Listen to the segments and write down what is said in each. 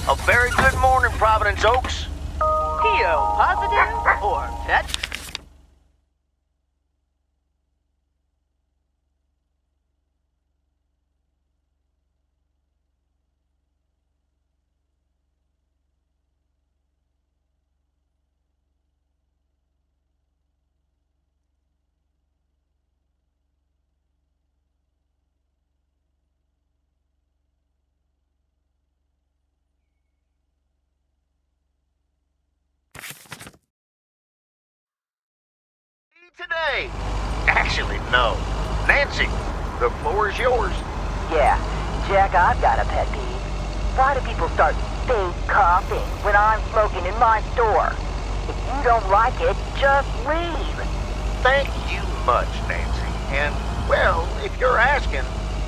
A very good morning, Providence Oaks. PO positive or pet? Today. Actually, no. Nancy, the floor is yours. Yeah, Jack, I've got a pet peeve. Why do people start fake coughing when I'm smoking in my store? If you don't like it, just leave. Thank you much, Nancy. And, well, if you're asking,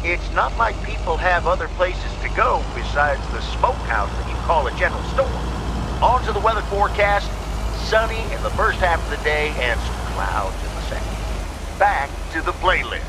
it's not like people have other places to go besides the smokehouse that you call a general store. On to the weather forecast. Sunny in the first half of the day and some clouds in the second. Back to the playlist.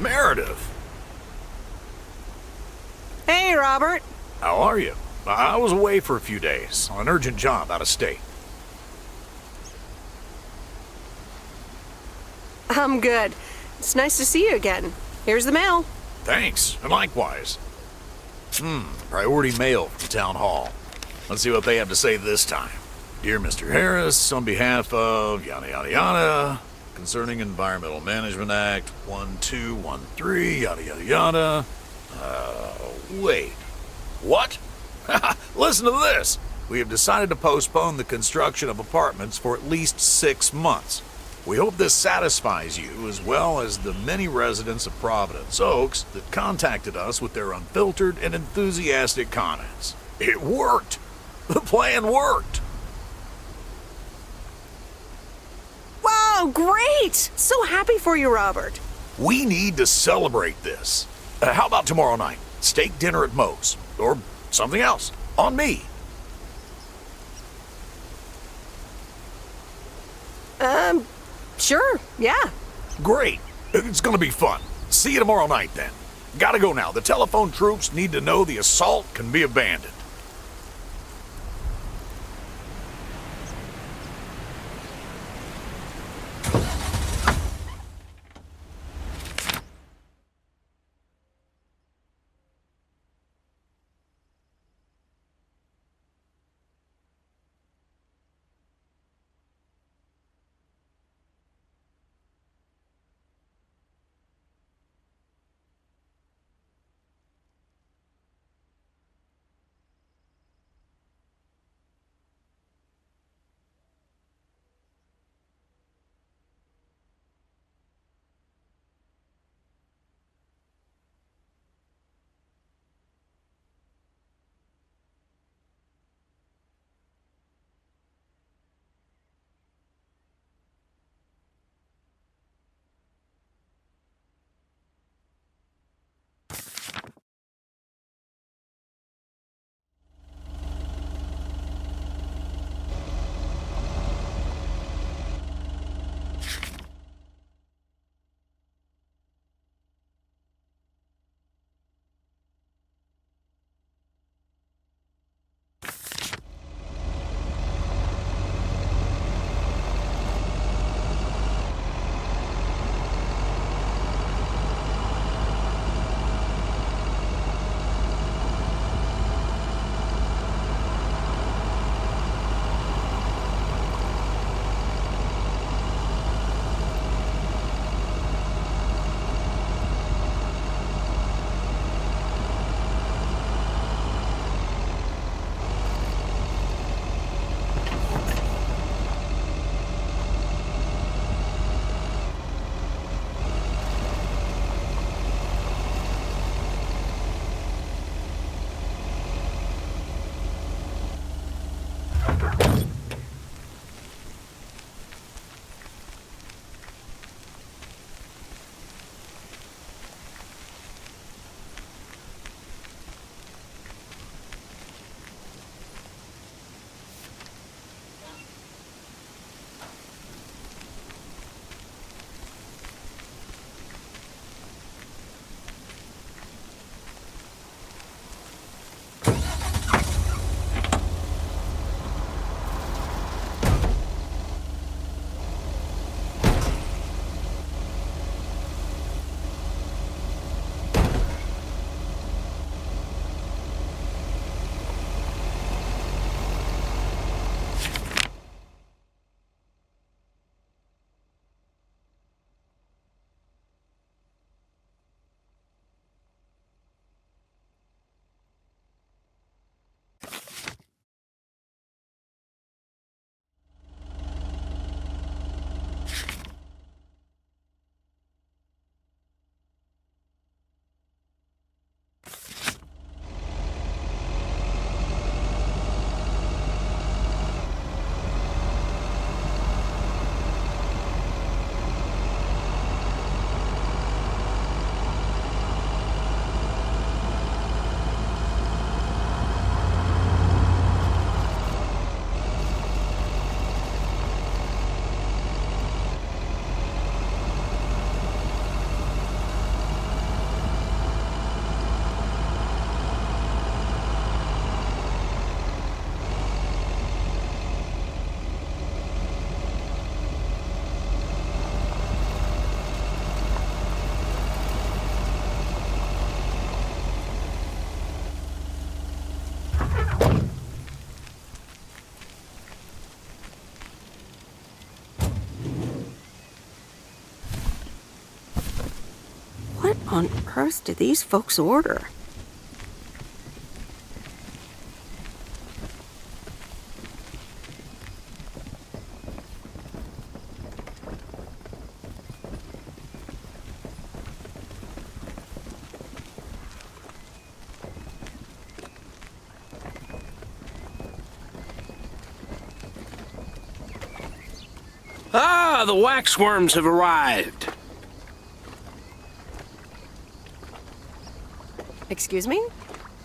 Meredith! Hey, Robert. How are you? I was away for a few days on an urgent job out of state. I'm good. It's nice to see you again. Here's the mail. Thanks, and likewise. Priority mail from Town Hall. Let's see what they have to say this time. Dear Mr. Harris, on behalf of yada yada yada, concerning Environmental Management Act 1213, yada yada yada. Wait. What? Listen to this. We have decided to postpone the construction of apartments for at least 6 months. We hope this satisfies you as well as the many residents of Providence Oaks that contacted us with their unfiltered and enthusiastic comments. It worked! The plan worked! Wow, great! So happy for you, Robert. We need to celebrate this. How about tomorrow night? Steak dinner at Moe's. Or something else. On me. Sure, yeah. Great. It's gonna be fun. See you tomorrow night then. Gotta go now. The telephone troops need to know the assault can be abandoned. on earth did these folks order? Ah, the waxworms have arrived. Excuse me?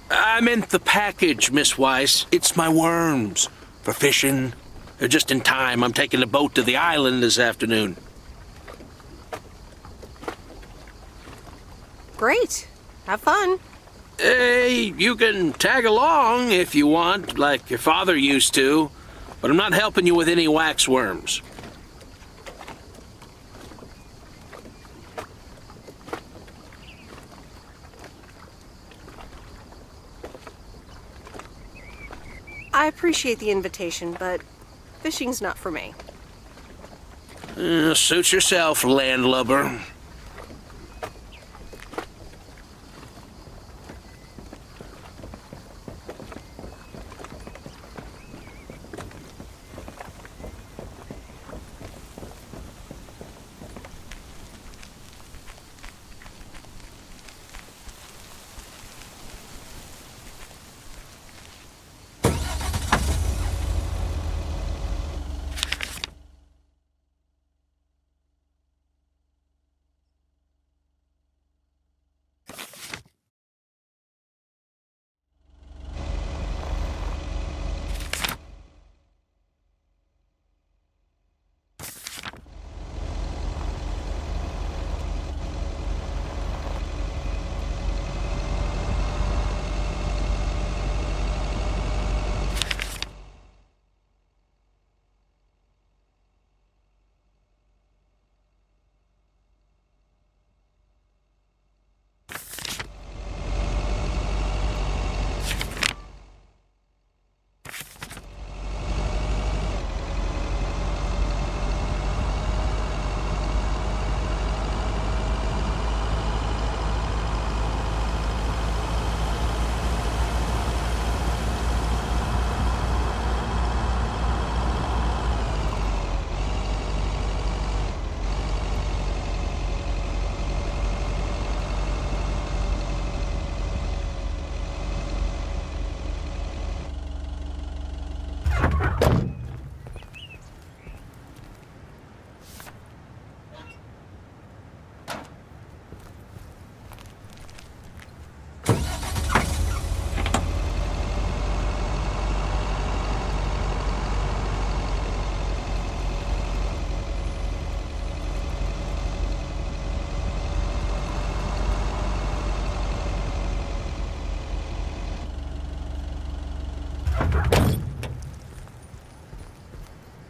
I meant the package, Miss Weiss. It's my worms. For fishing. They're just in time. I'm taking a boat to the island this afternoon. Great. Have fun. Hey, you can tag along if you want, like your father used to. But I'm not helping you with any waxworms. I appreciate the invitation, but fishing's not for me. Suit yourself, landlubber.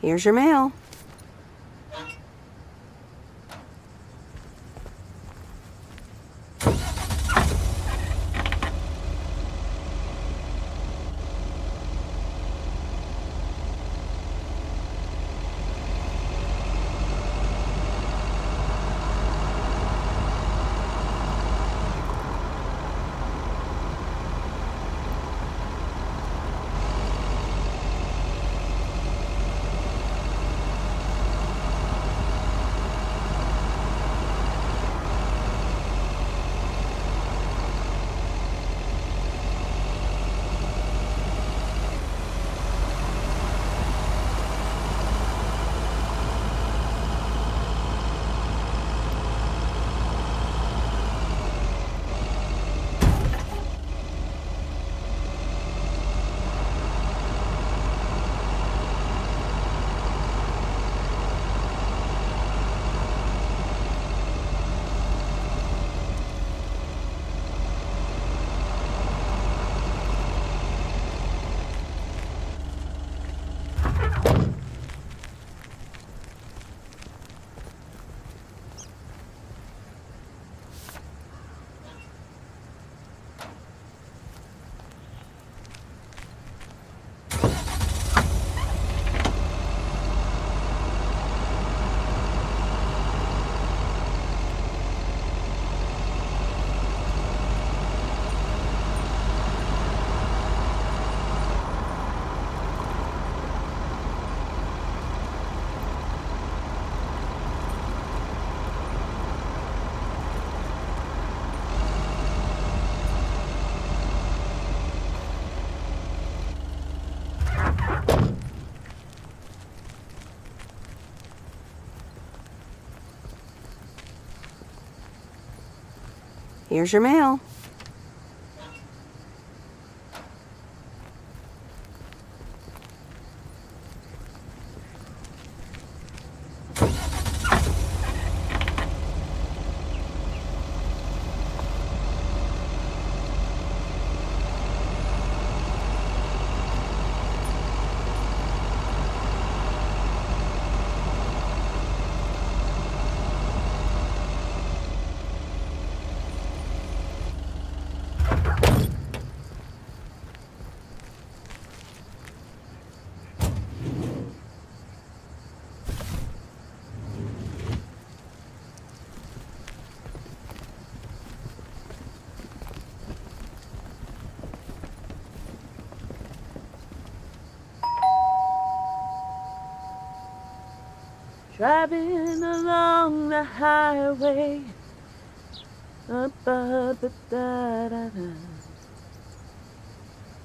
Here's your mail. Here's your mail. Driving along the highway.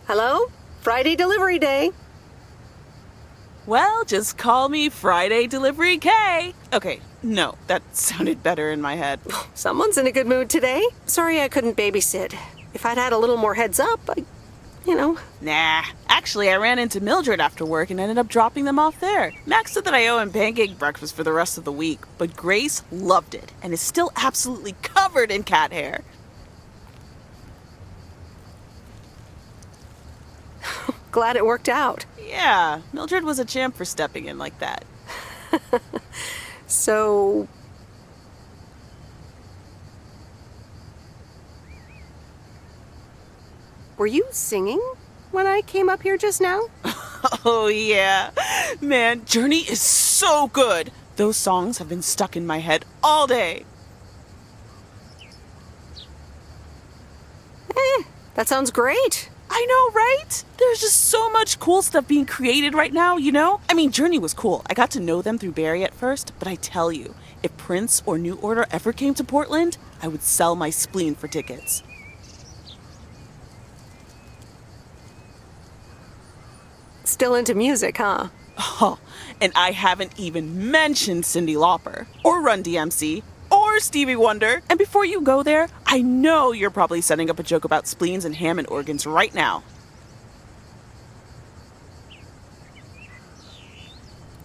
Hello? Friday delivery day. Well, just call me Friday Delivery K. Okay, no, that sounded better in my head. Someone's in a good mood today. Sorry I couldn't babysit. If I'd had a little more heads up, Nah, actually, I ran into Mildred after work and ended up dropping them off there. Max said that I owe him pancake breakfast for the rest of the week, but Grace loved it and is still absolutely covered in cat hair. Glad it worked out. Yeah, Mildred was a champ for stepping in like that. So... Were you singing when I came up here just now? Oh, yeah. Man, Journey is so good. Those songs have been stuck in my head all day. That sounds great. I know, right? There's just so much cool stuff being created right now, you know? I mean, Journey was cool. I got to know them through Barry at first, but I tell you, if Prince or New Order ever came to Portland, I would sell my spleen for tickets. Still into music, huh? Oh, and I haven't even mentioned Cyndi Lauper, or Run DMC, or Stevie Wonder. And before you go there, I know you're probably setting up a joke about spleens and Hammond organs right now.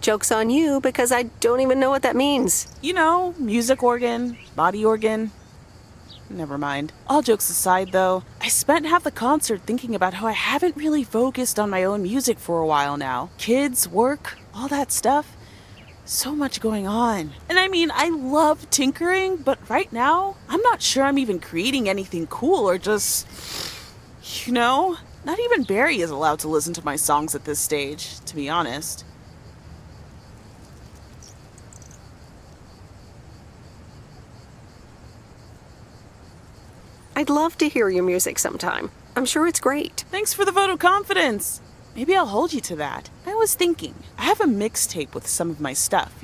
Joke's on you because I don't even know what that means. You know, music organ, body organ. Never mind. All jokes aside, though, I spent half the concert thinking about how I haven't really focused on my own music for a while now. Kids, work, all that stuff. So much going on. And I mean, I love tinkering, but right now, I'm not sure I'm even creating anything cool or just, not even Barry is allowed to listen to my songs at this stage, to be honest. I'd love to hear your music sometime. I'm sure it's great. Thanks for the vote of confidence. Maybe I'll hold you to that. I was thinking, I have a mixtape with some of my stuff,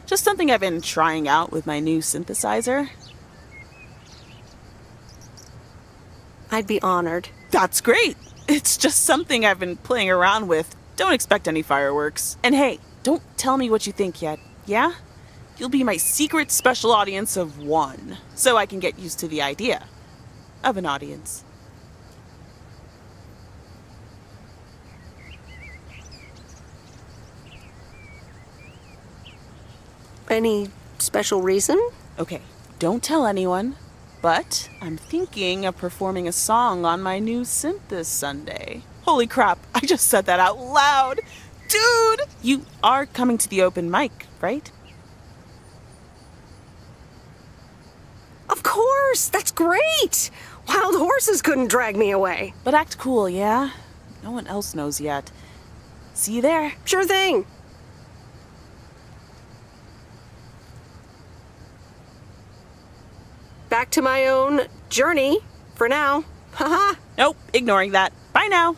Just something I've been trying out with my new synthesizer. I'd be honored. That's great. It's just something I've been playing around with. Don't expect any fireworks. And hey, don't tell me what you think yet, yeah? You'll be my secret special audience of one, so I can get used to the idea of an audience. Any special reason? Okay, don't tell anyone, but I'm thinking of performing a song on my new synth this Sunday. Holy crap, I just said that out loud! Dude! You are coming to the open mic, right? Of course! That's great! Wild horses couldn't drag me away. But act cool, yeah? No one else knows yet. See you there. Sure thing. Back to my own journey for now. Haha. Nope, ignoring that. Bye now.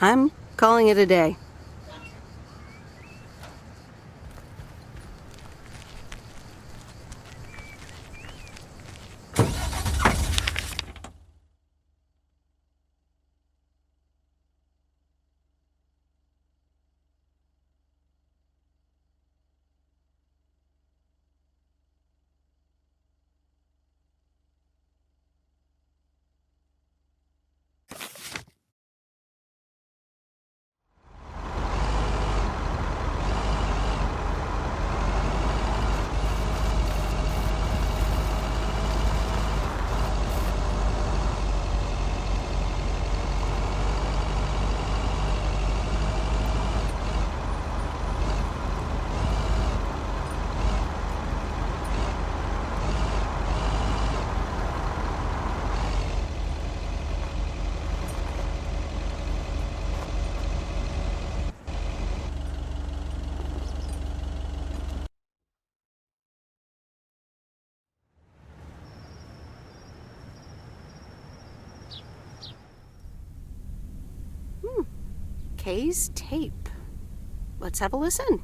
I'm calling it a day. Kay's tape. Let's have a listen.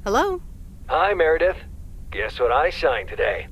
Hello? Hi, Meredith. Guess what I signed today?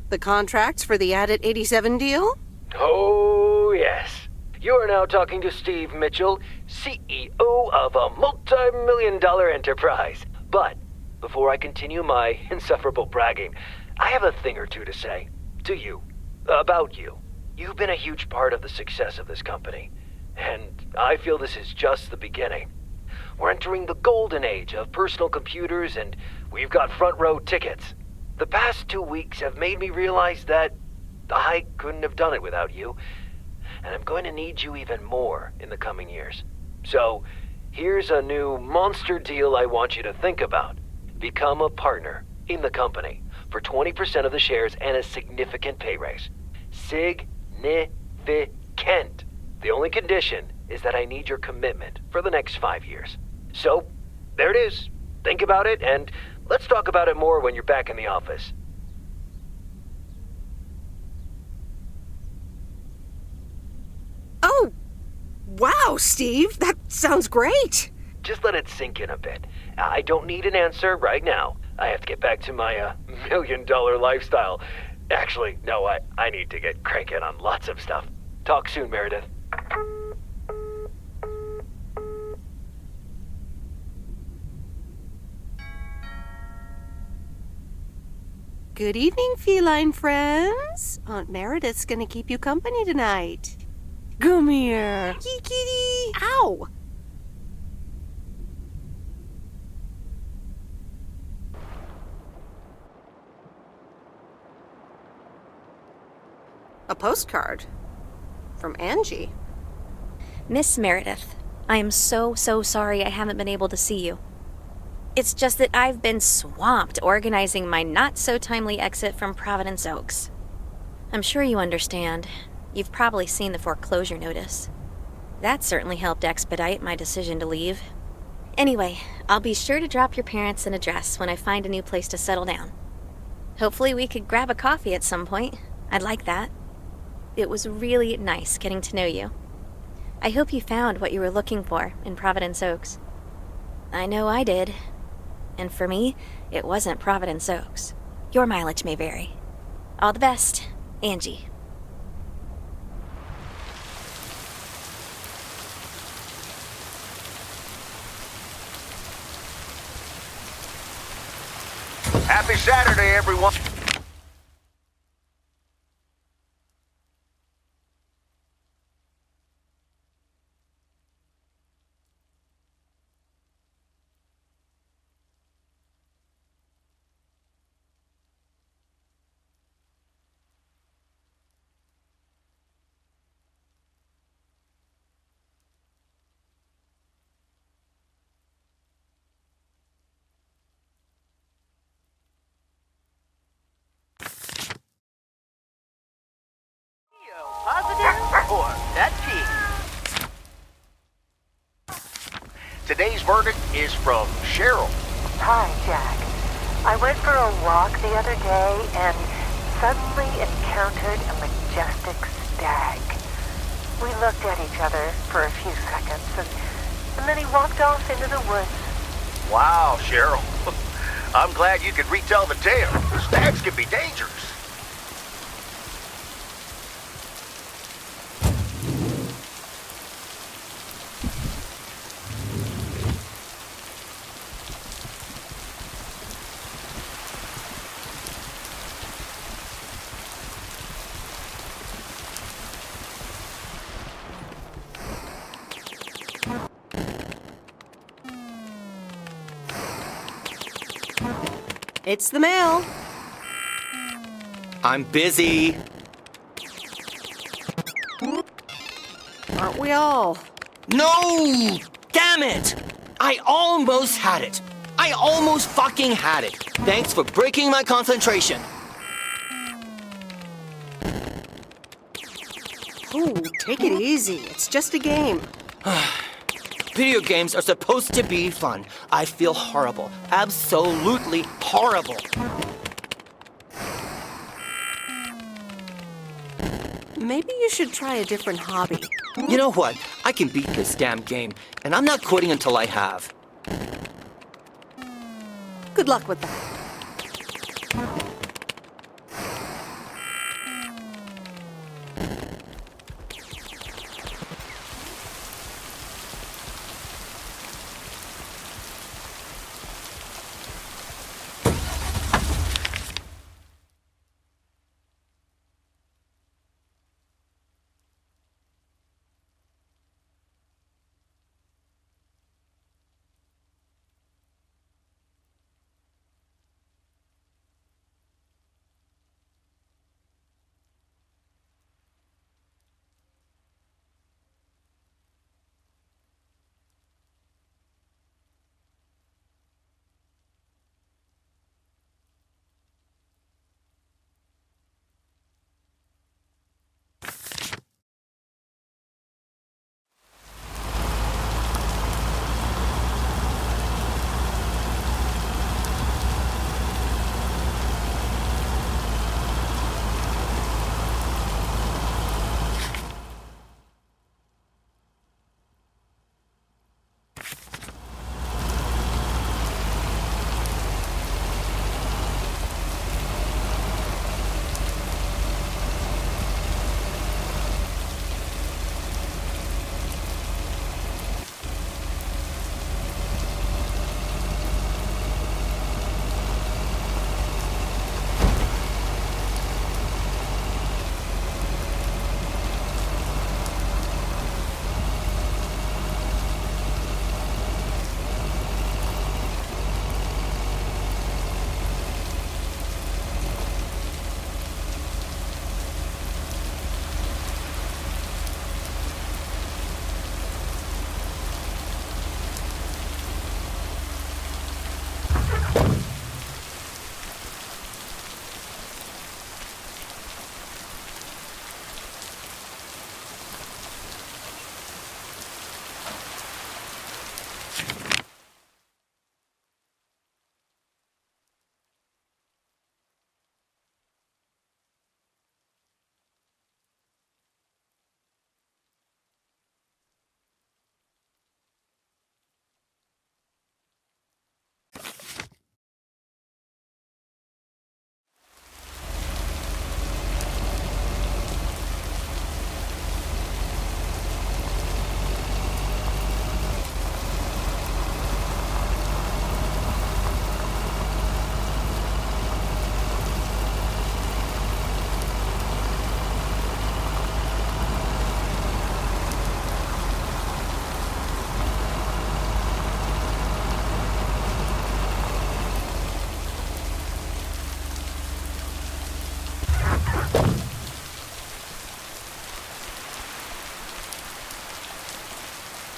The contract for the Addit 87 deal? Oh, yes. You are now talking to Steve Mitchell, CEO of a multi-million-dollar enterprise. But before I continue my insufferable bragging, I have a thing or two to say to you, about you. You've been a huge part of the success of this company, and I feel this is just the beginning. We're entering the golden age of personal computers, and we've got front row tickets. The past 2 weeks have made me realize that I couldn't have done it without you, and I'm going to need you even more in the coming years. So, here's a new monster deal I want you to think about. Become a partner in the company for 20% of the shares and a significant pay raise. Significant. The only condition is that I need your commitment for the next 5 years. So, there it is. Think about it, and let's talk about it more when you're back in the office. Oh, wow, Steve. That sounds great. Just let it sink in a bit. I don't need an answer right now. I have to get back to my million-dollar lifestyle. Actually, no, I need to get cranking on lots of stuff. Talk soon, Meredith. Good evening, feline friends. Aunt Meredith's gonna keep you company tonight. Come here. Kitty. Ow. A postcard from Angie. Miss Meredith, I am so sorry I haven't been able to see you. It's just that I've been swamped organizing my not-so-timely exit from Providence Oaks. I'm sure you understand. You've probably seen the foreclosure notice. That certainly helped expedite my decision to leave. Anyway, I'll be sure to drop your parents an address when I find a new place to settle down. Hopefully we could grab a coffee at some point. I'd like that. It was really nice getting to know you. I hope you found what you were looking for in Providence Oaks. I know I did. And for me, it wasn't Providence Oaks. Your mileage may vary. All the best, Angie. Happy Saturday, everyone. pet peeve. Today's verdict is from Cheryl. Hi, Jack. I went for a walk the other day and suddenly encountered a majestic stag. We looked at each other for a few seconds, and then he walked off into the woods. Wow, Cheryl. I'm glad you could retell the tale. Stags can be dangerous. It's the mail. I'm busy. Aren't we all? No! Damn it! I almost had it. I almost fucking had it. Thanks for breaking my concentration. Oh, take it easy. It's just a game. Video games are supposed to be fun. I feel horrible. Absolutely horrible. Maybe you should try a different hobby. You know what? I can beat this damn game, and I'm not quitting until I have. Good luck with that.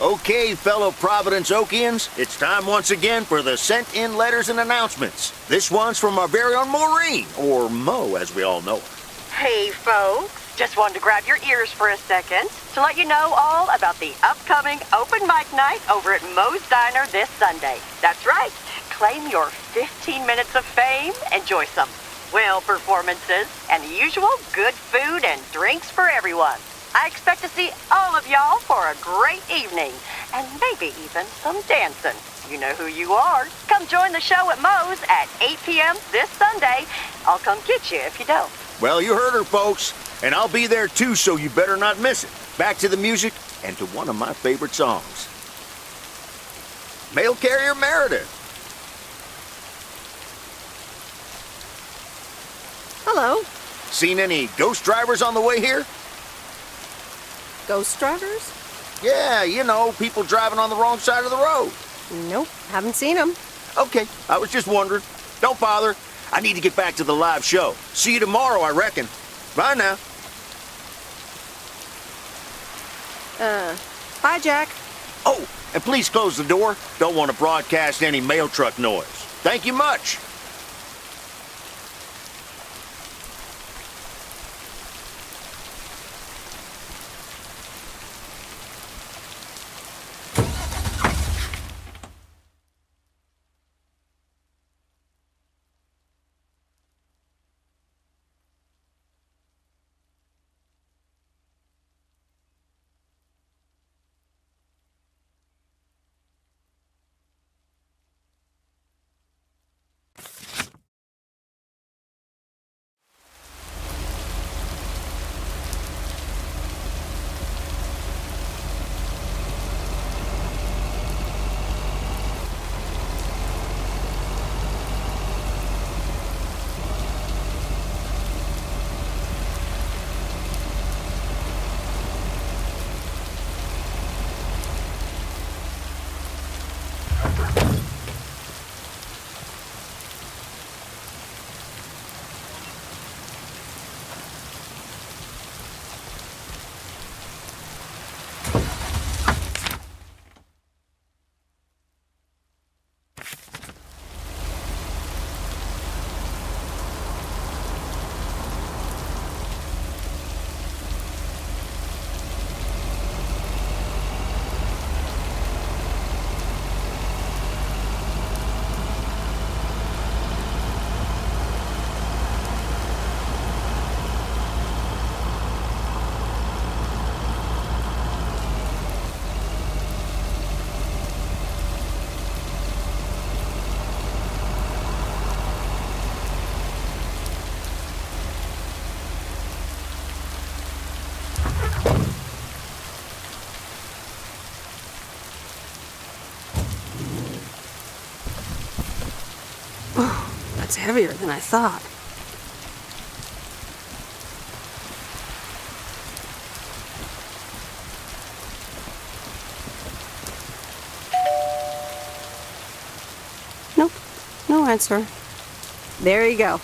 Okay, fellow Providence Okians, it's time once again for the sent-in letters and announcements. This one's from our very own Maureen, or Mo as we all know her. Hey, folks. Just wanted to grab your ears for a second to let you know all about the upcoming open mic night over at Moe's Diner this Sunday. That's right. Claim your 15 minutes of fame, enjoy some well performances, and the usual good food and drinks for everyone. I expect to see all of y'all for a great evening, and maybe even some dancing. You know who you are. Come join the show at Moe's at 8 p.m. this Sunday. I'll come get you if you don't. Well, you heard her, folks. And I'll be there too, so you better not miss it. Back to the music and to one of my favorite songs. Mail Carrier Meredith. Hello. Seen any ghost drivers on the way here? Ghost drivers? Yeah, you know, people driving on the wrong side of the road. Nope, haven't seen them. Okay, I was just wondering. Don't bother. I need to get back to the live show. See you tomorrow, I reckon. Bye now. Bye, Jack. Oh, and please close the door. Don't want to broadcast any mail truck noise. Thank you much. That's heavier than I thought. Nope, no answer. There you go.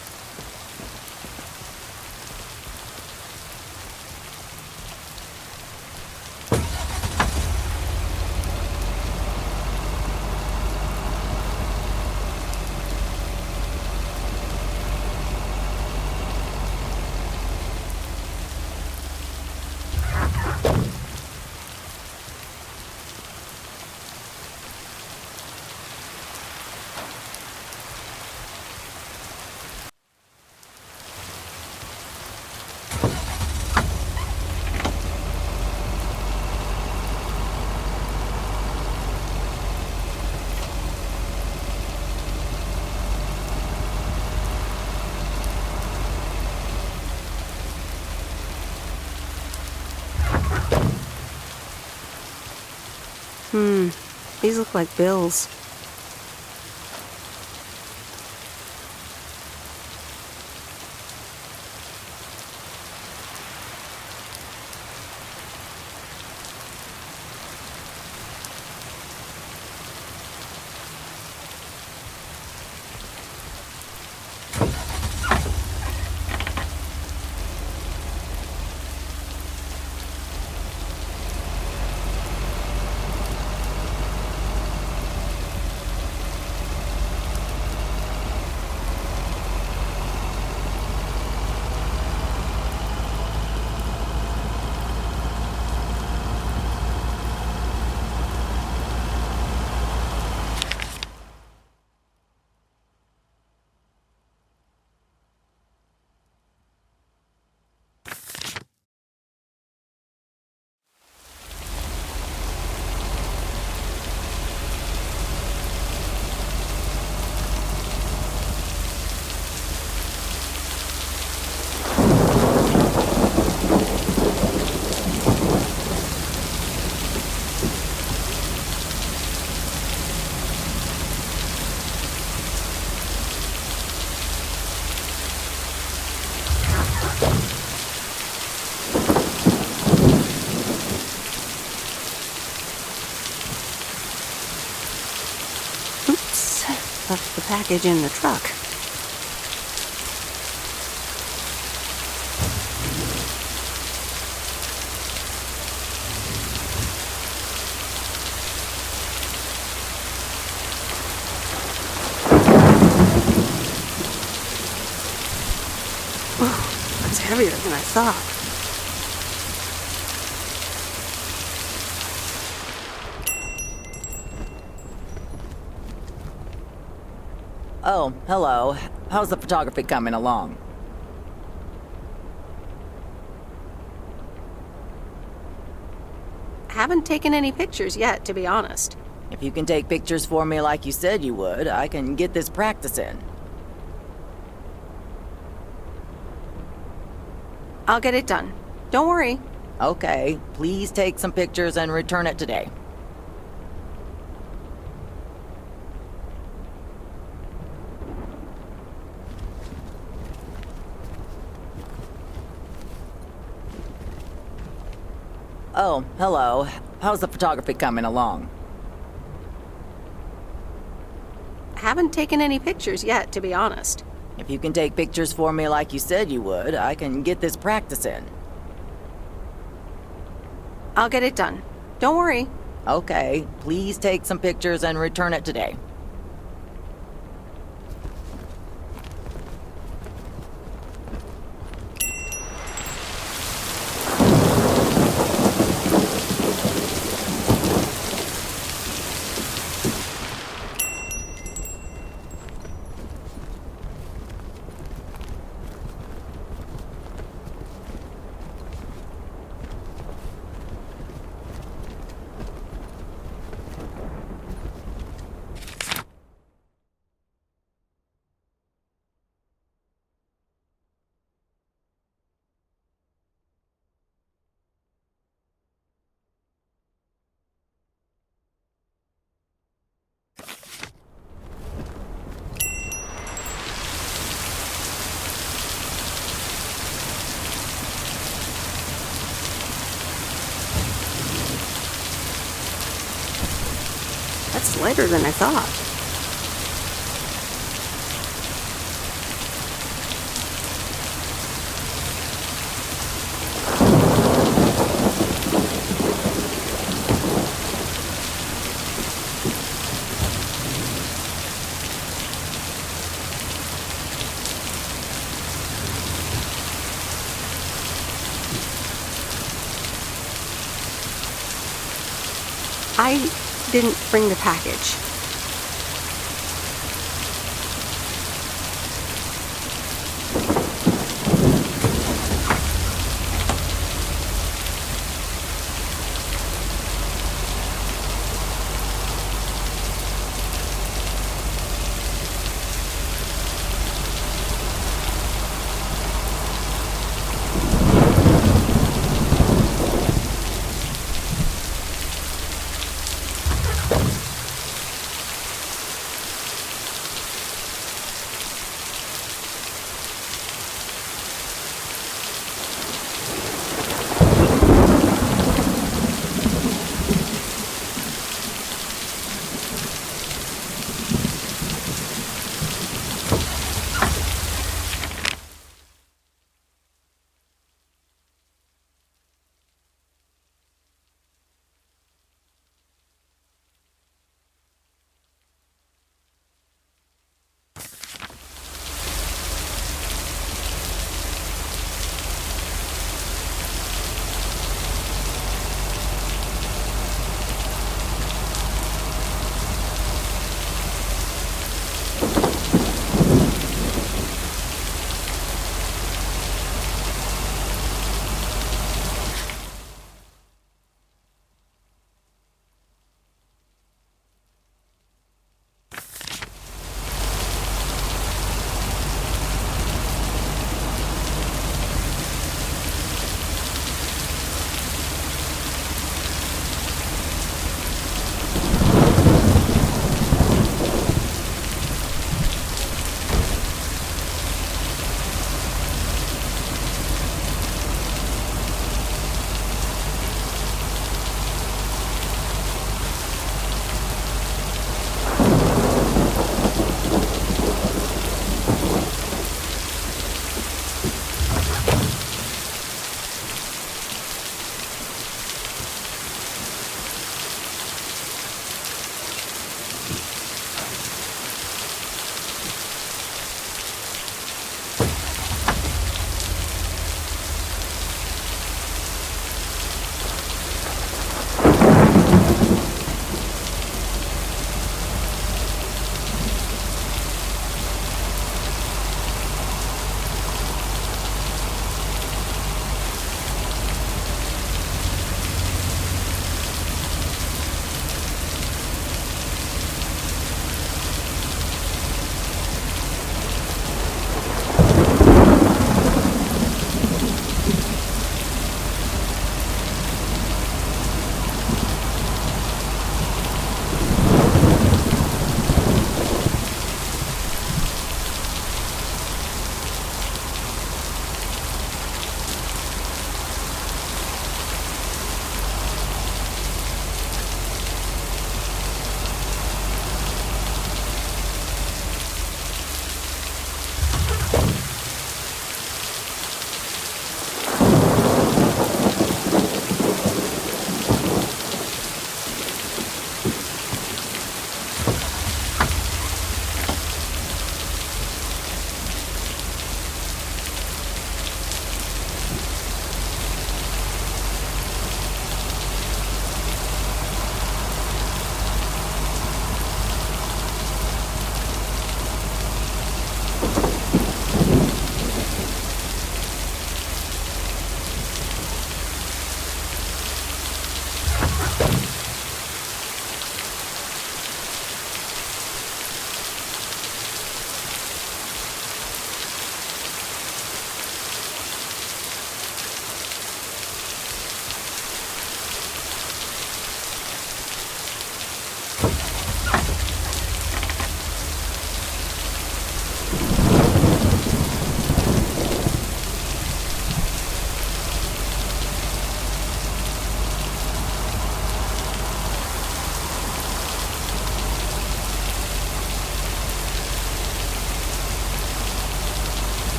These look like bills. Left the package in the truck. Oh, it's heavier than I thought. Oh, hello. How's the photography coming along? Haven't taken any pictures yet, to be honest. If you can take pictures for me like you said you would, I can get this practice in. I'll get it done. Don't worry. Okay, please take some pictures and return it today. Oh, hello. How's the photography coming along? Haven't taken any pictures yet, to be honest. If you can take pictures for me like you said you would, I can get this practice in. I'll get it done. Don't worry. Okay, please take some pictures and return it today. That's lighter than I thought. I didn't bring the package.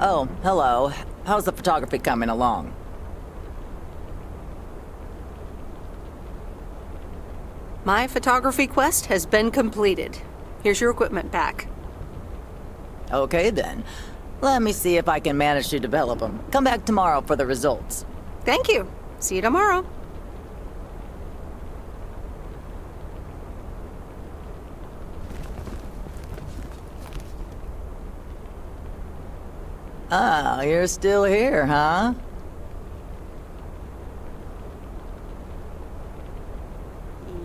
Oh, hello. How's the photography coming along? My photography quest has been completed. Here's your equipment back. Okay then. Let me see if I can manage to develop them. Come back tomorrow for the results. Thank you. See you tomorrow. Ah, you're still here, huh?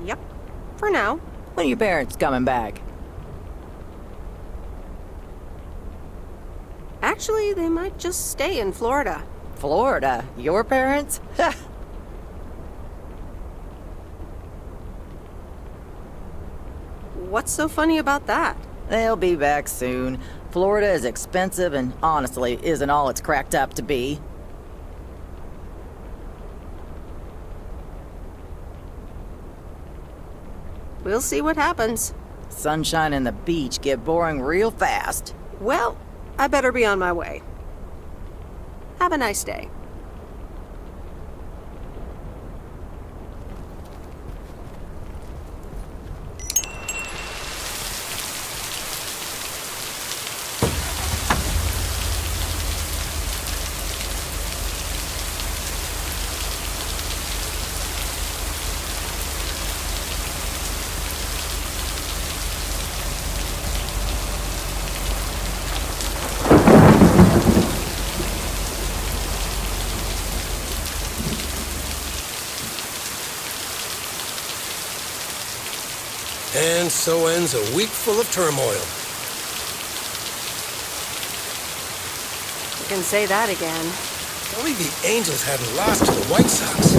Yep. For now. When are your parents coming back? Actually, they might just stay in Florida. Florida? Your parents? What's so funny about that? They'll be back soon. Florida is expensive and honestly isn't all it's cracked up to be. We'll see what happens. Sunshine and the beach get boring real fast. Well, I better be on my way. Have a nice day. And so ends a week full of turmoil. You can say that again. If only the Angels hadn't lost to the White Sox.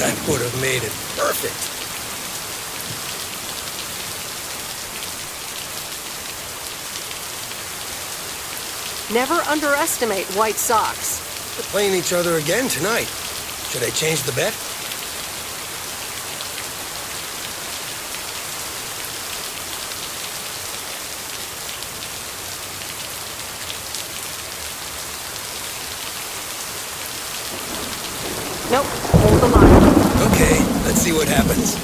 That would have made it perfect. Never underestimate White Sox. They're playing each other again tonight. Should I change the bet? Nope, hold the line. Okay, let's see what happens.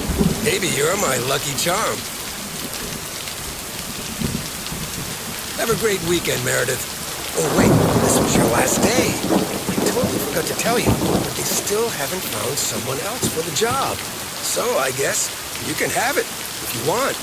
Maybe you're my lucky charm. Have a great weekend, Meredith. Oh, wait, this was your last day. I totally forgot to tell you, but they still haven't found someone else for the job. So I guess you can have it if you want.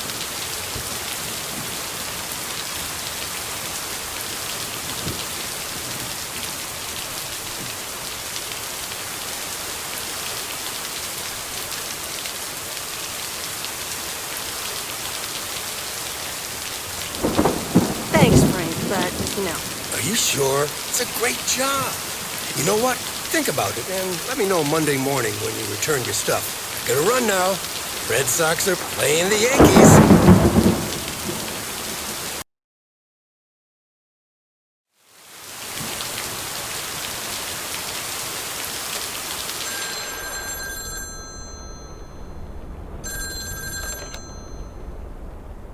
No. Are you sure? It's a great job. You know what? Think about it and let me know Monday morning when you return your stuff. Gotta run now. Red Sox are playing the Yankees.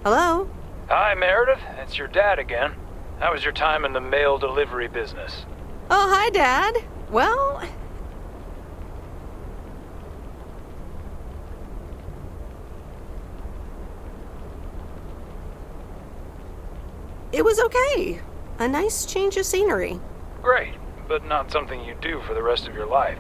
Hello? Hi, Meredith. It's your dad again. How was your time in the mail delivery business? Oh, hi, Dad. Well, it was okay. A nice change of scenery. Great, but not something you do for the rest of your life.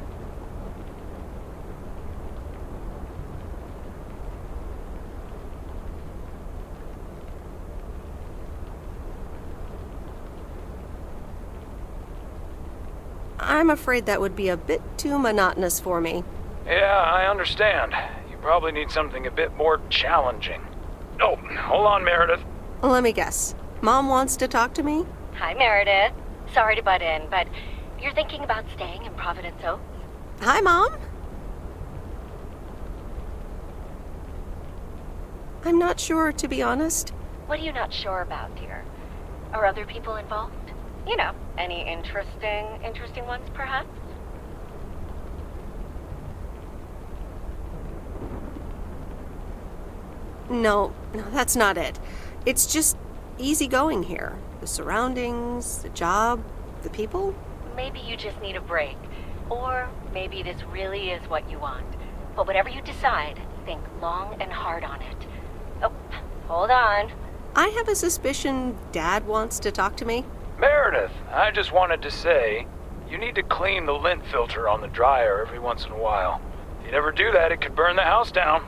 I'm afraid that would be a bit too monotonous for me. Yeah, I understand. You probably need something a bit more challenging. Oh, hold on, Meredith. Let me guess. Mom wants to talk to me? Hi, Meredith. Sorry to butt in, but you're thinking about staying in Providence Oaks? Hi, Mom. I'm not sure, to be honest. What are you not sure about, dear? Are other people involved? You know, any interesting ones, perhaps? No, that's not it. It's just easy going here. The surroundings, the job, the people. Maybe you just need a break. Or maybe this really is what you want. But whatever you decide, think long and hard on it. Oh, hold on. I have a suspicion Dad wants to talk to me. Meredith, I just wanted to say, you need to clean the lint filter on the dryer every once in a while. If you never do that, it could burn the house down.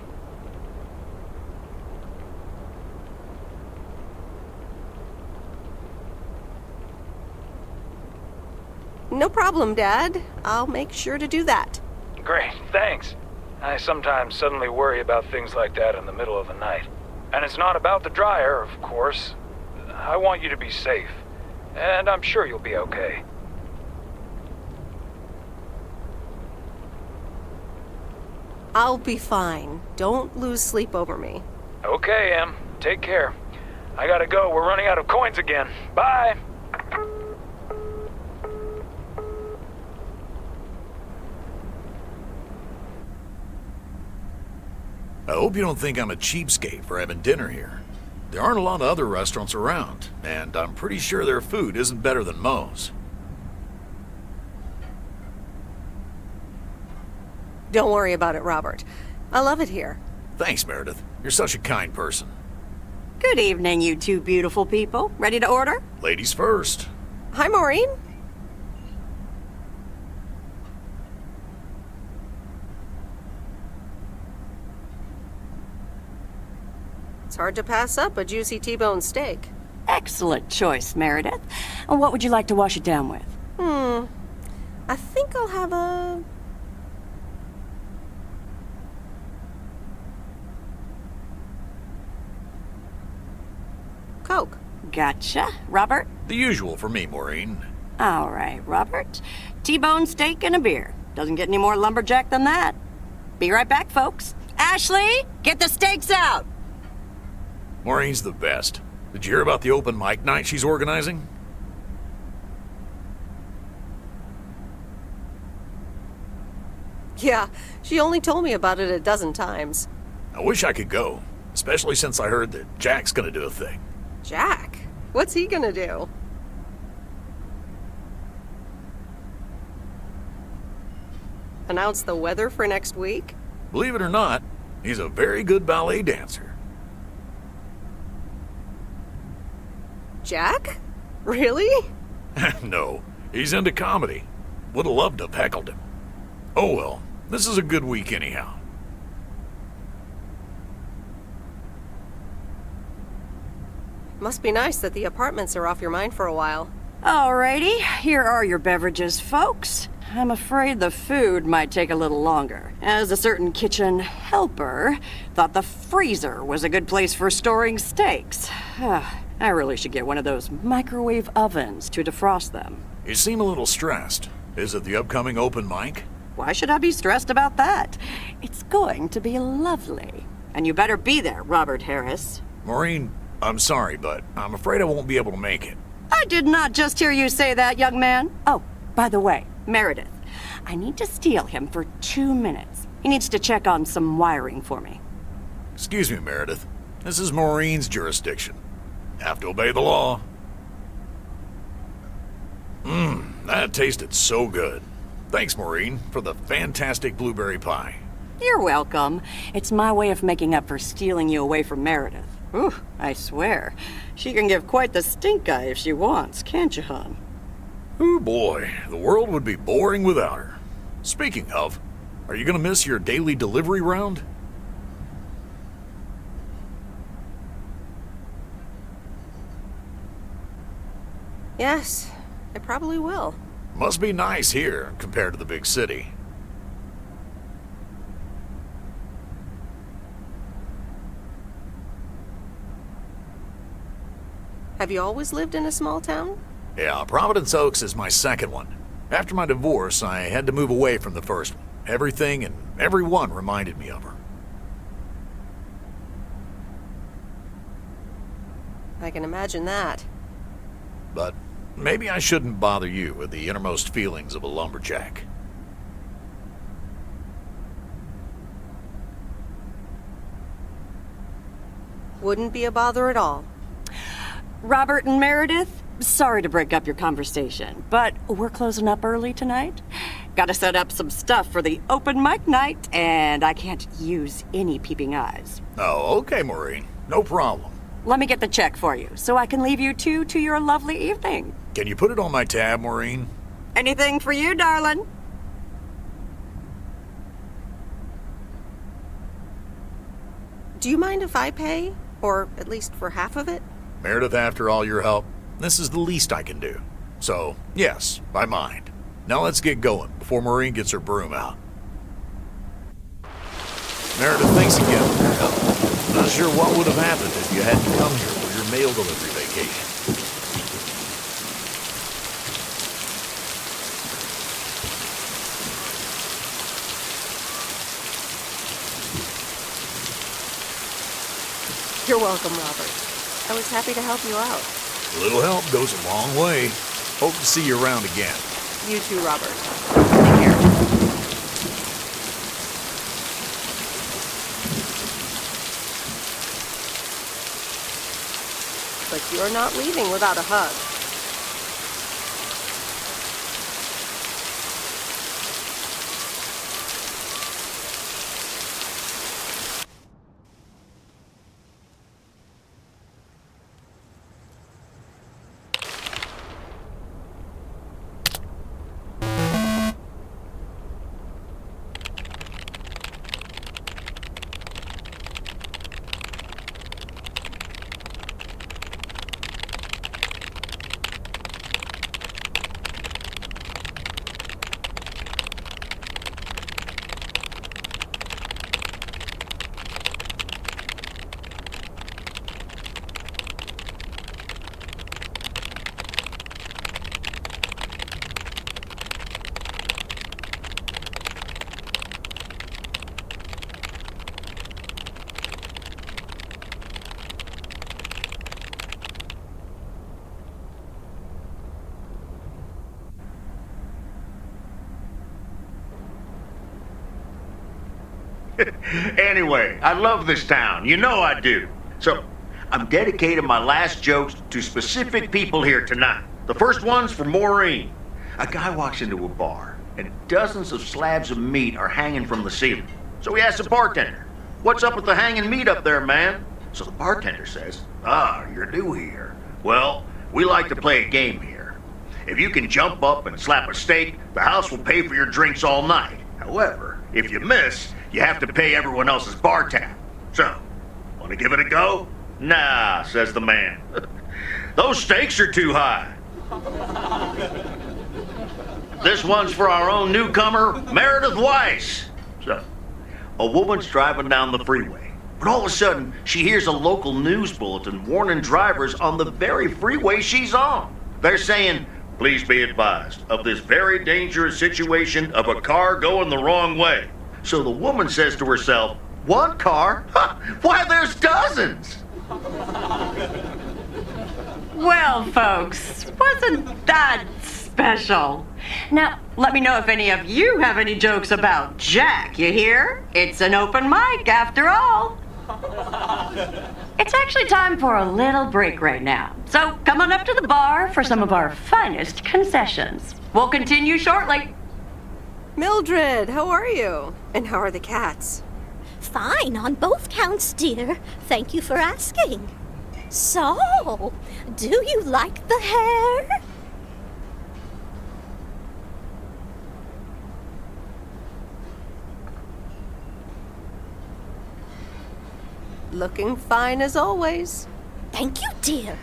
No problem, Dad. I'll make sure to do that. Great, thanks. I sometimes suddenly worry about things like that in the middle of the night. And it's not about the dryer, of course. I want you to be safe. And I'm sure you'll be okay. I'll be fine. Don't lose sleep over me. Okay, Em. Take care. I gotta go. We're running out of coins again. Bye! I hope you don't think I'm a cheapskate for having dinner here. There aren't a lot of other restaurants around, and I'm pretty sure their food isn't better than Moe's. Don't worry about it, Robert. I love it here. Thanks, Meredith. You're such a kind person. Good evening, you two beautiful people. Ready to order? Ladies first. Hi, Maureen. It's hard to pass up a juicy T-bone steak. Excellent choice, Meredith. And what would you like to wash it down with? I think I'll have a... Coke. Gotcha. Robert? The usual for me, Maureen. All right, Robert. T-bone steak and a beer. Doesn't get any more lumberjack than that. Be right back, folks. Ashley, get the steaks out! Maureen's the best. Did you hear about the open mic night she's organizing? Yeah, she only told me about it a dozen times. I wish I could go, especially since I heard that Jack's gonna do a thing. Jack? What's he gonna do? Announce the weather for next week? Believe it or not, he's a very good ballet dancer. Jack? Really? No, he's into comedy. Would have loved to have heckled him. Oh well, this is a good week anyhow. Must be nice that the apartments are off your mind for a while. Alrighty, here are your beverages, folks. I'm afraid the food might take a little longer, as a certain kitchen helper thought the freezer was a good place for storing steaks. I really should get one of those microwave ovens to defrost them. You seem a little stressed. Is it the upcoming open mic? Why should I be stressed about that? It's going to be lovely. And you better be there, Robert Harris. Maureen, I'm sorry, but I'm afraid I won't be able to make it. I did not just hear you say that, young man. Oh, by the way, Meredith, I need to steal him for 2 minutes. He needs to check on some wiring for me. Excuse me, Meredith. This is Maureen's jurisdiction. Have to obey the law. That tasted so good. Thanks, Maureen, for the fantastic blueberry pie. You're welcome. It's my way of making up for stealing you away from Meredith. Ooh, I swear. She can give quite the stink eye if she wants, can't you, hon? Oh boy, the world would be boring without her. Speaking of, are you gonna miss your daily delivery round? Yes, I probably will. Must be nice here compared to the big city. Have you always lived in a small town? Yeah, Providence Oaks is my second one. After my divorce, I had to move away from the first one. Everything and everyone reminded me of her. I can imagine that. But maybe I shouldn't bother you with the innermost feelings of a lumberjack. Wouldn't be a bother at all. Robert and Meredith, sorry to break up your conversation, but we're closing up early tonight. Gotta set up some stuff for the open mic night, and I can't use any peeping eyes. Oh, okay, Maureen. No problem. Let me get the check for you, so I can leave you two to your lovely evening. Can you put it on my tab, Maureen? Anything for you, darling? Do you mind if I pay? Or at least for half of it? Meredith, after all your help, this is the least I can do. So, yes, I mind. Now let's get going before Maureen gets her broom out. Meredith, thanks again for your help. Not sure what would have happened if you hadn't come here for your mail delivery vacation. You're welcome, Robert. I was happy to help you out. A little help goes a long way. Hope to see you around again. You too, Robert. Take care. But you're not leaving without a hug. Anyway, I love this town. You know I do. So, I'm dedicating my last jokes to specific people here tonight. The first one's for Maureen. A guy walks into a bar, and dozens of slabs of meat are hanging from the ceiling. So he asks the bartender, "What's up with the hanging meat up there, man?" So the bartender says, "Ah, you're new here. Well, we like to play a game here. If you can jump up and slap a steak, the house will pay for your drinks all night. However, if you miss, you have to pay everyone else's bar tab. So, want to give it a go?" "Nah," says the man. "Those stakes are too high." This one's for our own newcomer, Meredith Weiss. So, a woman's driving down the freeway. when all of a sudden she hears a local news bulletin warning drivers on the very freeway she's on. They're saying, "Please be advised of this very dangerous situation of a car going the wrong way." So the woman says to herself, "One car? Ha! Why, there's dozens!" Well, folks, wasn't that special? Now, let me know if any of you have any jokes about Jack, you hear? It's an open mic after all. It's actually time for a little break right now. So come on up to the bar for some of our finest concessions. We'll continue shortly. Mildred, how are you? And how are the cats? Fine on both counts, dear. Thank you for asking. So, do you like the hair? Looking fine as always. Thank you, dear.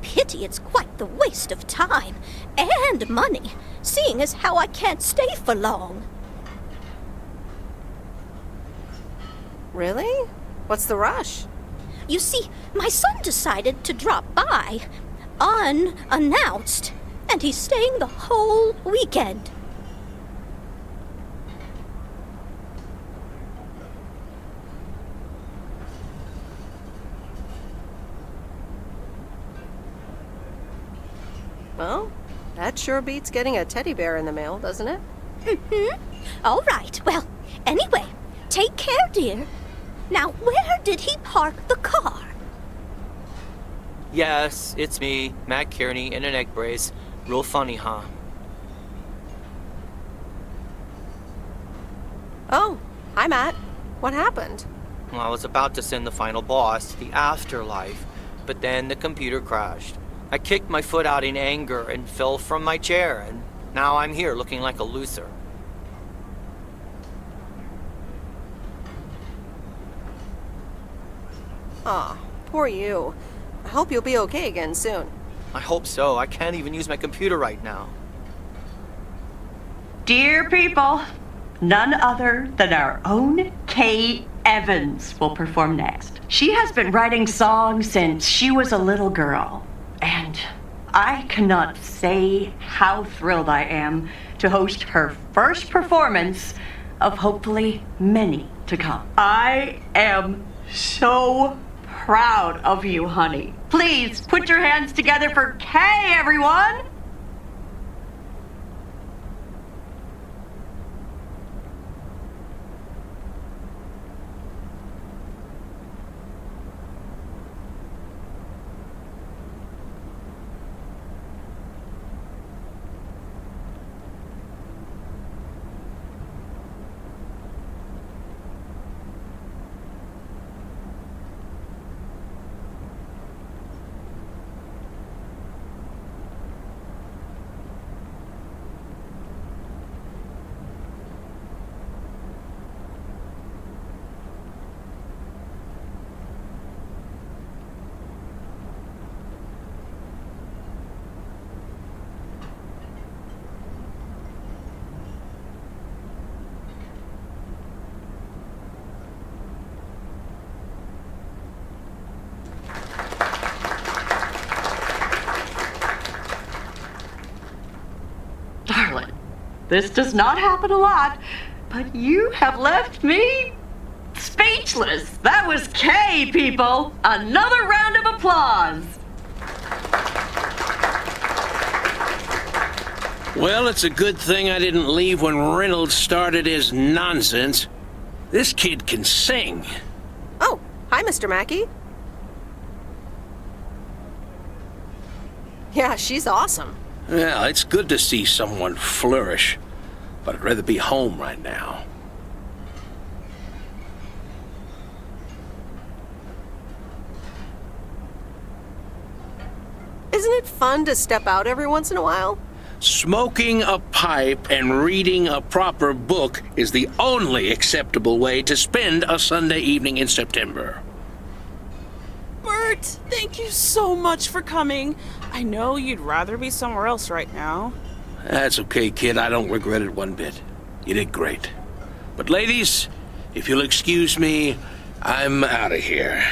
Pity it's quite the waste of time and money, seeing as how I can't stay for long. Really? What's the rush? You see, my son decided to drop by, unannounced, and he's staying the whole weekend. Well, that sure beats getting a teddy bear in the mail, doesn't it? Mm-hmm. All right. Well, anyway, take care, dear. Now, where did he park the car? Yes, it's me, Matt Kearney, in an egg brace. Real funny, huh? Oh, hi, Matt. What happened? Well, I was about to send the final boss to the afterlife, but then the computer crashed. I kicked my foot out in anger and fell from my chair, and now I'm here looking like a loser. Aw, poor you. I hope you'll be okay again soon. I hope so. I can't even use my computer right now. Dear people, none other than our own Kay Evans will perform next. She has been writing songs since she was a little girl, and I cannot say how thrilled I am to host her first performance of hopefully many to come. I am so proud of you, honey. Please put your hands together for Kay, everyone! Darling, this does not happen a lot, but you have left me speechless. That was Kay, people. Another round of applause. Well, it's a good thing I didn't leave when Reynolds started his nonsense. This kid can sing. Oh, hi, Mr. Mackey. Yeah, she's awesome. Well, it's good to see someone flourish, but I'd rather be home right now. Isn't it fun to step out every once in a while? Smoking a pipe and reading a proper book is the only acceptable way to spend a Sunday evening in September. Bert, thank you so much for coming. I know you'd rather be somewhere else right now. That's okay, kid. I don't regret it one bit. You did great. But ladies, if you'll excuse me, I'm out of here.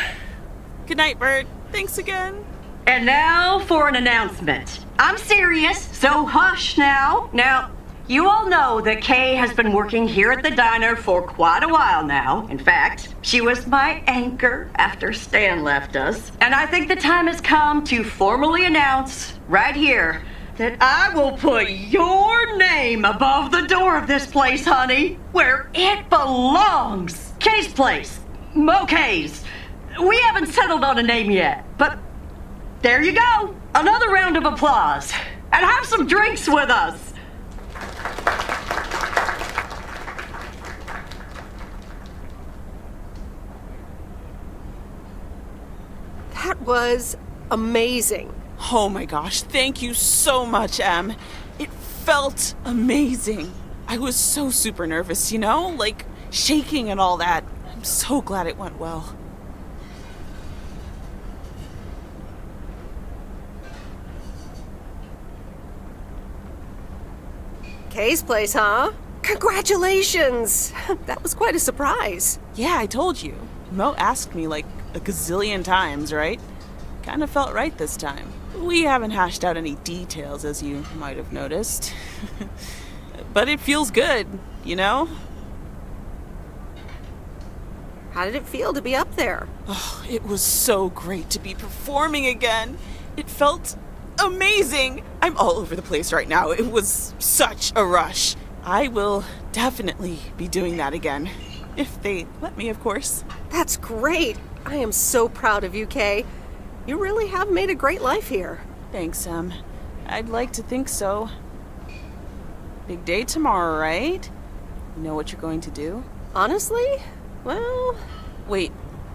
Good night, Bert. Thanks again. And now for an announcement. I'm serious, so hush now. Now, you all know that Kay has been working here at the diner for quite a while now. In fact, she was my anchor after Stan left us. And I think the time has come to formally announce right here that I will put your name above the door of this place, honey, where it belongs. Kay's place. Kay's. We haven't settled on a name yet, but there you go. Another round of applause. And have some drinks with us. That was amazing. Oh my gosh, thank you so much, Em. It felt amazing. I was so super nervous, you know? Like, shaking and all that. I'm so glad it went well. Kay's place, huh? Congratulations! That was quite a surprise. Yeah, I told you. Mo asked me like a gazillion times, right? Kinda felt right this time. We haven't hashed out any details, as you might have noticed. But it feels good, you know? How did it feel to be up there? Oh, it was so great to be performing again. It felt amazing. I'm all over the place right now. It was such a rush. I will definitely be doing that again. If they let me, of course. That's great. I am so proud of you, Kay. You really have made a great life here. Thanks, Em. I'd like to think so. Big day tomorrow, right? You know what you're going to do? Honestly? Well... Wait,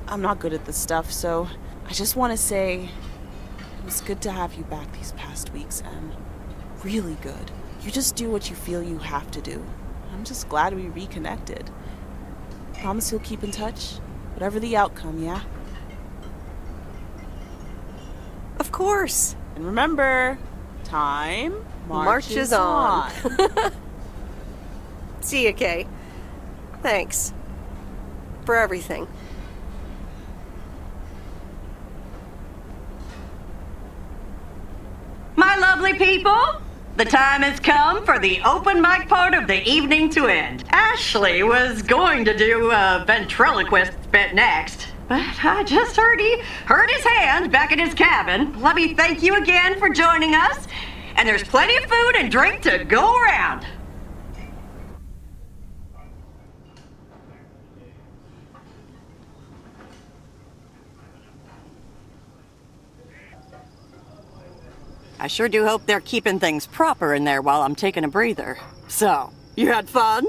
I'm not good at this stuff, so I just want to say it was good to have you back these past weeks, Em. Really good. You just do what you feel you have to do. I'm just glad we reconnected. Promise you'll keep in touch, whatever the outcome, yeah? Of course. And remember, time marches on. See ya, Kay. Thanks. For everything. My lovely people, the time has come for the open mic part of the evening to end. Ashley was going to do a ventriloquist bit next, but I just heard he hurt his hand back in his cabin. Let me thank you again for joining us, and there's plenty of food and drink to go around. I sure do hope they're keeping things proper in there while I'm taking a breather. So, you had fun?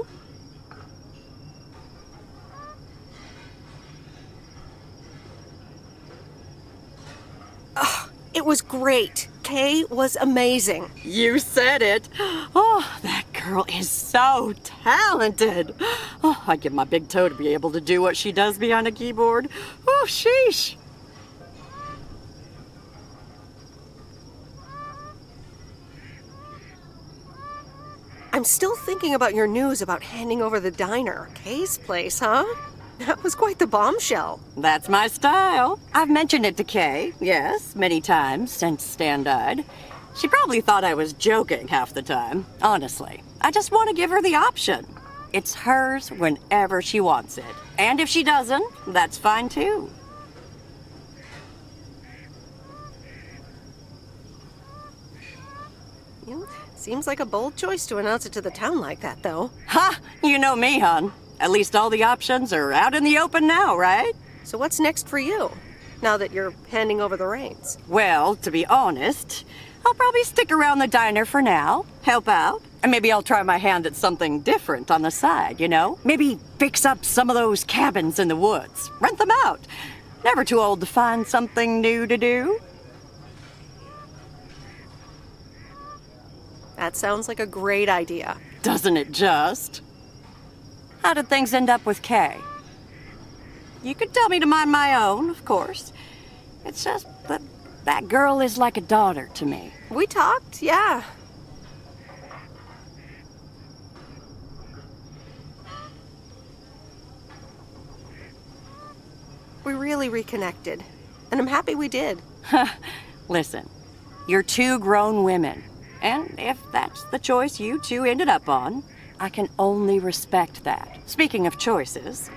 It was great. Kay was amazing. You said it. Oh, that girl is so talented. Oh, I'd give my big toe to be able to do what she does behind a keyboard. Oh, sheesh. I'm still thinking about your news about handing over the diner. Kay's place, huh? That was quite the bombshell. That's my style. I've mentioned it to Kay, yes, many times since Stan died. She probably thought I was joking half the time, honestly. I just want to give her the option. It's hers whenever she wants it. And if she doesn't, that's fine too. Seems like a bold choice to announce it to the town like that, though. Ha! You know me, hon. At least all the options are out in the open now, right? So what's next for you, now that you're handing over the reins? Well, to be honest, I'll probably stick around the diner for now, help out, and maybe I'll try my hand at something different on the side, you know? Maybe fix up some of those cabins in the woods, rent them out. Never too old to find something new to do. That sounds like a great idea. Doesn't it just? How did things end up with Kay? You could tell me to mind my own, of course. It's just that that girl is like a daughter to me. We talked, yeah. finally reconnected. And I'm happy we did. Listen, you're two grown women. And if that's the choice you two ended up on, I can only respect that. Speaking of choices,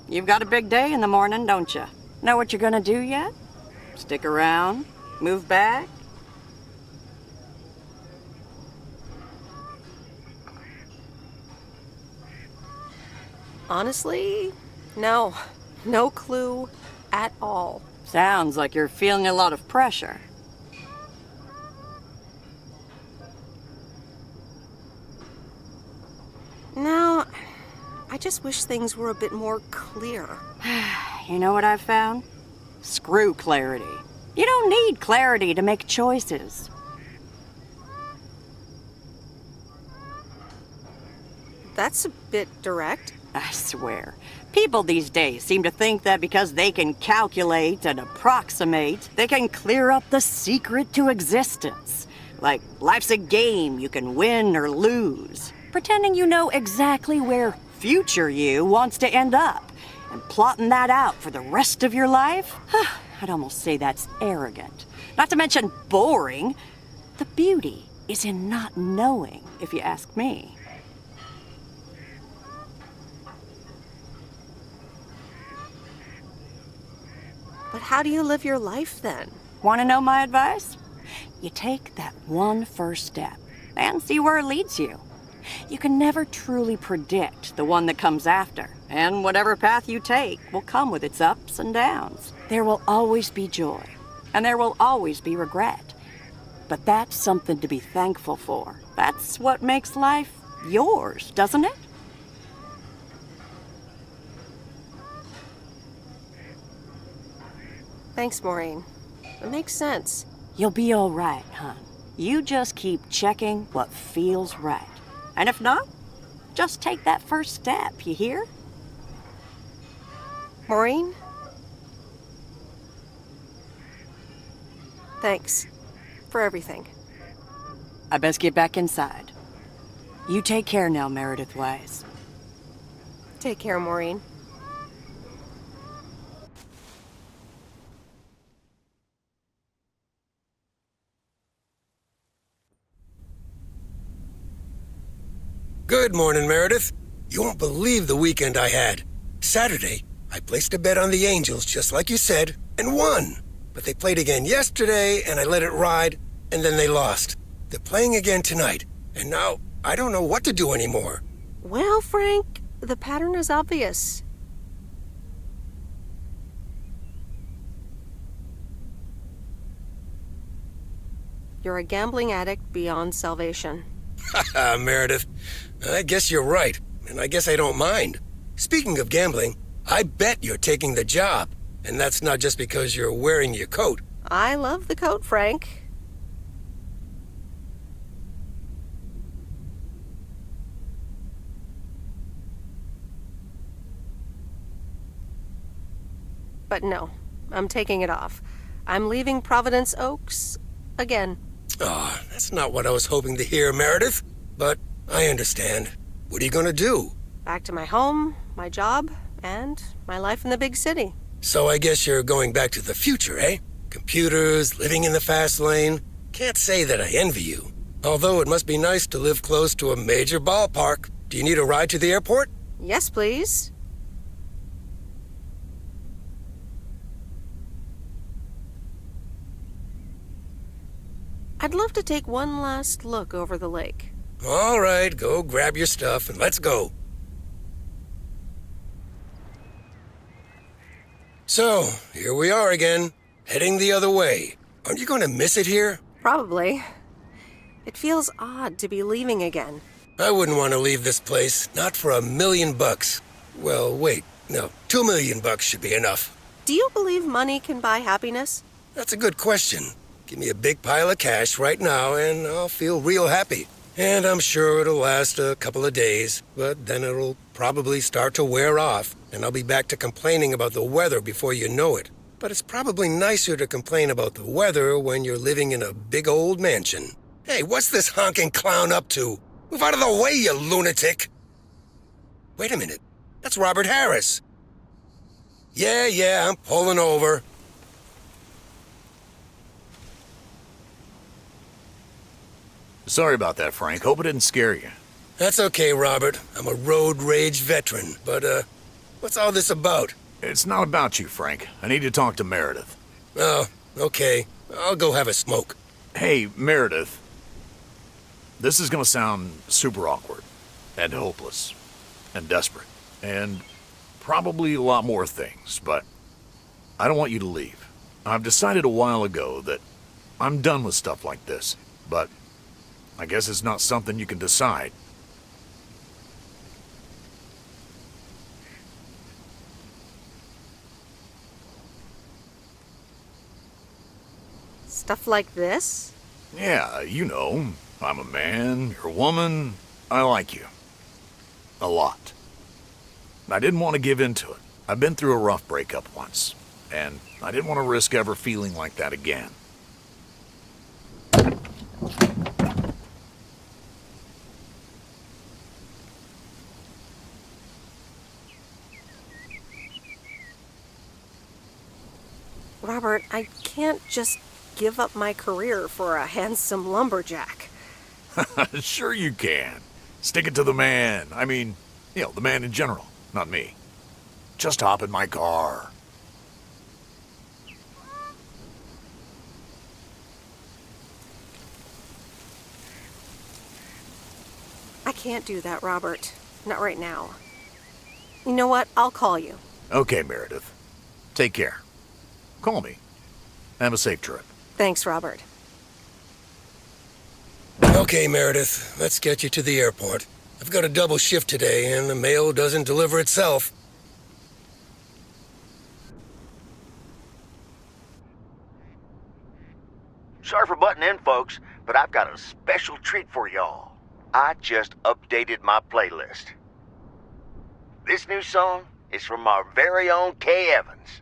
you've got a big day in the morning, don't you? Know what you're gonna do yet? Stick around? Move back? Honestly, no. No clue at all. Sounds like you're feeling a lot of pressure. No, I just wish things were a bit more clear. You know what I've found? Screw clarity. You don't need clarity to make choices. That's a bit direct. I swear. People these days seem to think that because they can calculate and approximate, they can clear up the secret to existence. Like life's a game you can win or lose. Pretending you know exactly where future you wants to end up. And plotting that out for the rest of your life? I'd almost say that's arrogant. Not to mention boring. The beauty is in not knowing, if you ask me. But how do you live your life then? Want to know my advice? You take that one first step and see where it leads you. You can never truly predict the one that comes after, and whatever path you take will come with its ups and downs. There will always be joy, and there will always be regret. But that's something to be thankful for. That's what makes life yours, doesn't it? Thanks, Maureen. It makes sense. You'll be all right, hon. You just keep checking what feels right. And if not, just take that first step, you hear? Maureen? Thanks for everything. I best get back inside. You take care now, Meredith Wise. Take care, Maureen. Good morning, Meredith. You won't believe the weekend I had. Saturday, I placed a bet on the Angels, just like you said, and won. But they played again yesterday, and I let it ride, and then they lost. They're playing again tonight, and now I don't know what to do anymore. Well, Frank, the pattern is obvious. You're a gambling addict beyond salvation. Haha, Meredith. I guess you're right, and I guess I don't mind. Speaking of gambling, I bet you're taking the job, and that's not just because you're wearing your coat. I love the coat, Frank. But no, I'm taking it off. I'm leaving Providence Oaks again. Oh, that's not what I was hoping to hear, Meredith. But I understand. What are you gonna do? Back to my home, my job, and my life in the big city. So I guess you're going back to the future, eh? Computers, living in the fast lane. Can't say that I envy you. Although it must be nice to live close to a major ballpark. Do you need a ride to the airport? Yes, please. I'd love to take one last look over the lake. All right, go grab your stuff and let's go. So, here we are again, heading the other way. Aren't you going to miss it here? Probably. It feels odd to be leaving again. I wouldn't want to leave this place, not for $1 million. Well, wait, no, $2 million should be enough. Do you believe money can buy happiness? That's a good question. Give me a big pile of cash right now and I'll feel real happy. And I'm sure it'll last a couple of days, but then it'll probably start to wear off, and I'll be back to complaining about the weather before you know it. But it's probably nicer to complain about the weather when you're living in a big old mansion. Hey, what's this honking clown up to? Move out of the way, you lunatic! Wait a minute. That's Robert Harris. Yeah, I'm pulling over. Sorry about that, Frank. Hope it didn't scare you. That's okay, Robert. I'm a road rage veteran. But, what's all this about? It's not about you, Frank. I need to talk to Meredith. Oh, okay. I'll go have a smoke. Hey, Meredith. This is gonna sound super awkward, and hopeless, and desperate, and probably a lot more things, but I don't want you to leave. I've decided a while ago that I'm done with stuff like this, but I guess it's not something you can decide. Stuff like this? Yeah, you know, I'm a man, you're a woman, I like you. A lot. I didn't want to give in to it. I've been through a rough breakup once, and I didn't want to risk ever feeling like that again. Robert, I can't just give up my career for a handsome lumberjack. Sure you can. Stick it to the man. I mean, the man in general, not me. Just hop in my car. I can't do that, Robert. Not right now. You know what? I'll call you. Okay, Meredith. Take care. Call me. Have a safe trip. Thanks, Robert. Okay, Meredith, let's get you to the airport. I've got a double shift today, and the mail doesn't deliver itself. Sorry for butting in, folks, but I've got a special treat for y'all. I just updated my playlist. This new song is from our very own Kay Evans.